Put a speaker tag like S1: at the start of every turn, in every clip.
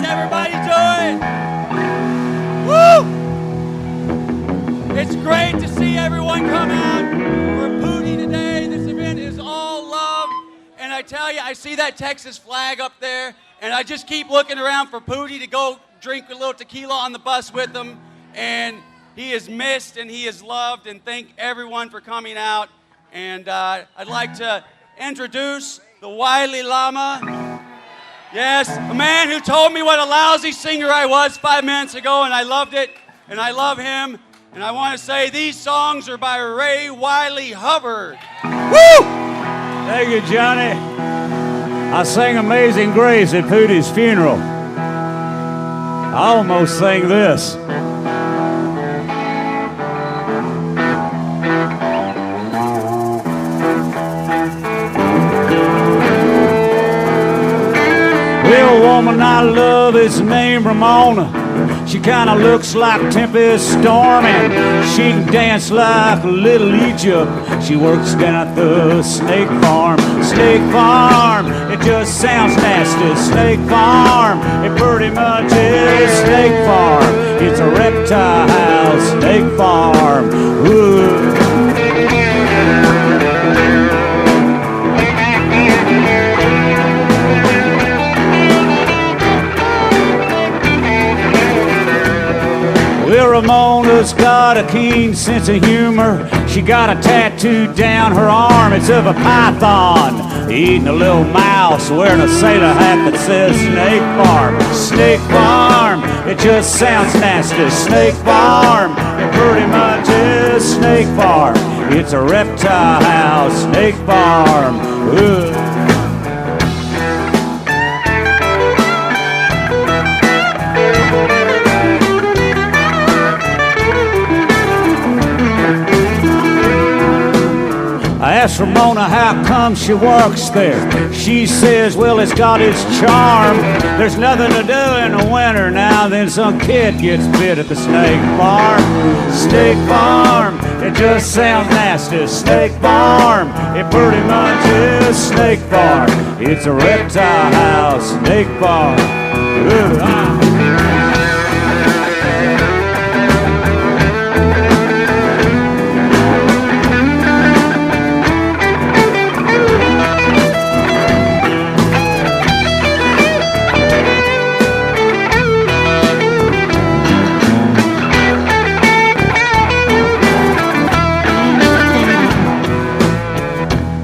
S1: everybody doing? Woo! It's great to see everyone come out for Poodie today. This event is all love. And I tell you, I see that Texas flag up there, and I just keep looking around for Poodie to go drink a little tequila on the bus with him. And he is missed and he is loved, and thank everyone for coming out. And I'd like to introduce the Wylie Llama. Yes, a man who told me what a lousy singer I was 5 minutes ago, and I loved it, and I love him. And I want to say these songs are by Wylie Hubbard.
S2: Woo! Thank you, Johnny. I sang Amazing Grace at Poodie's funeral. I almost sang this. Well, woman I love is named Ramona. She kinda looks like Tempest Storm, and she can dance like Little Egypt. She works down at the Snake Farm. Snake Farm, it just sounds nasty. Snake Farm, it pretty much is Snake Farm. It's a reptile Snake Farm. Ooh. Well, Ramona's got a keen sense of humor. She got a tattoo down her arm. It's of a python eating a little mouse, wearing a sailor hat that says Snake Farm. Snake Farm, it just sounds nasty. Snake Farm, it pretty much is Snake Farm. It's a reptile Snake Farm. Ooh. I asked Ramona how come she works there. She says, well, it's got its charm. There's nothing to do in the winter. Now then some kid gets bit at the Snake Farm. Snake Farm, it just sounds nasty. Snake Farm, it pretty much is Snake Farm. It's a reptile Snake Farm. Ooh,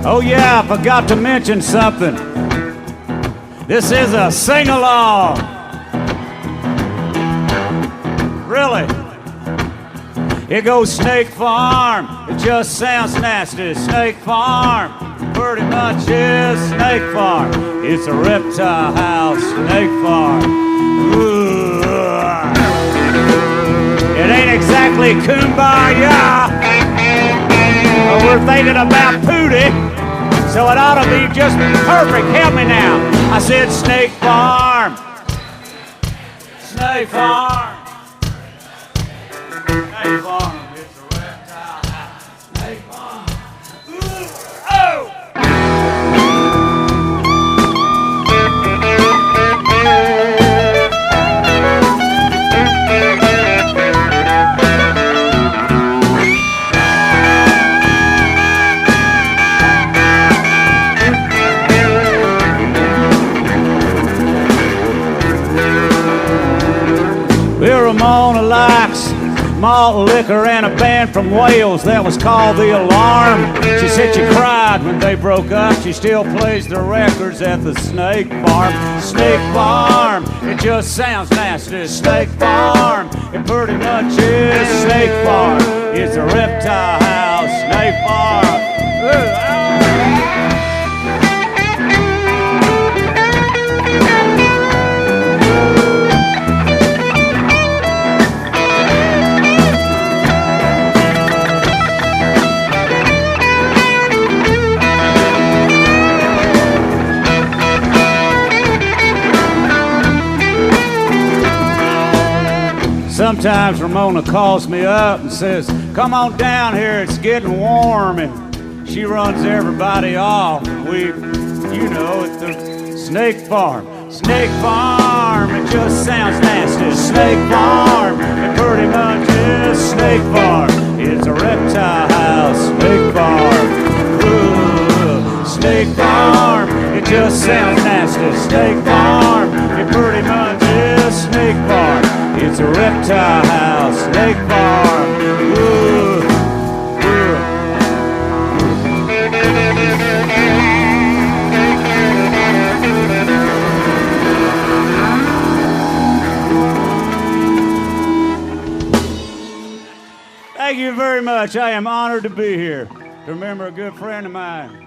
S2: Oh yeah, I forgot to mention something. This is a sing-along. Really? It goes Snake Farm. It just sounds nasty. Snake Farm. Pretty much is Snake Farm. It's a reptile Snake Farm. Ooh. It ain't exactly kumbaya. But we're thinking about Poodie. So it ought to be just perfect. Help me now. I said Snake Farm. Snake Farm. Snake Farm. It's a reptile. Snake Farm. Ooh. Oh! Ramona likes malt liquor and a band from Wales that was called The Alarm. She said she cried when they broke up. She still plays the records at the Snake Farm. Snake Farm, it just sounds nasty. Snake Farm, it pretty much is Snake Farm. It's a reptile Snake Farm. Ooh, sometimes Ramona calls me up and says, come on down here, it's getting warm, and she runs everybody off. We, you know, at the Snake Farm. Snake Farm, it just sounds nasty. Snake Farm, it pretty much is Snake Farm. It's a reptile house, Snake Farm. Ooh, Snake Farm, it just sounds nasty. Snake Farm, it pretty much is Snake Farm. It's a reptile house, Snake Farm. Ooh, Thank you very much. I am honored to be here. To remember a good friend of mine.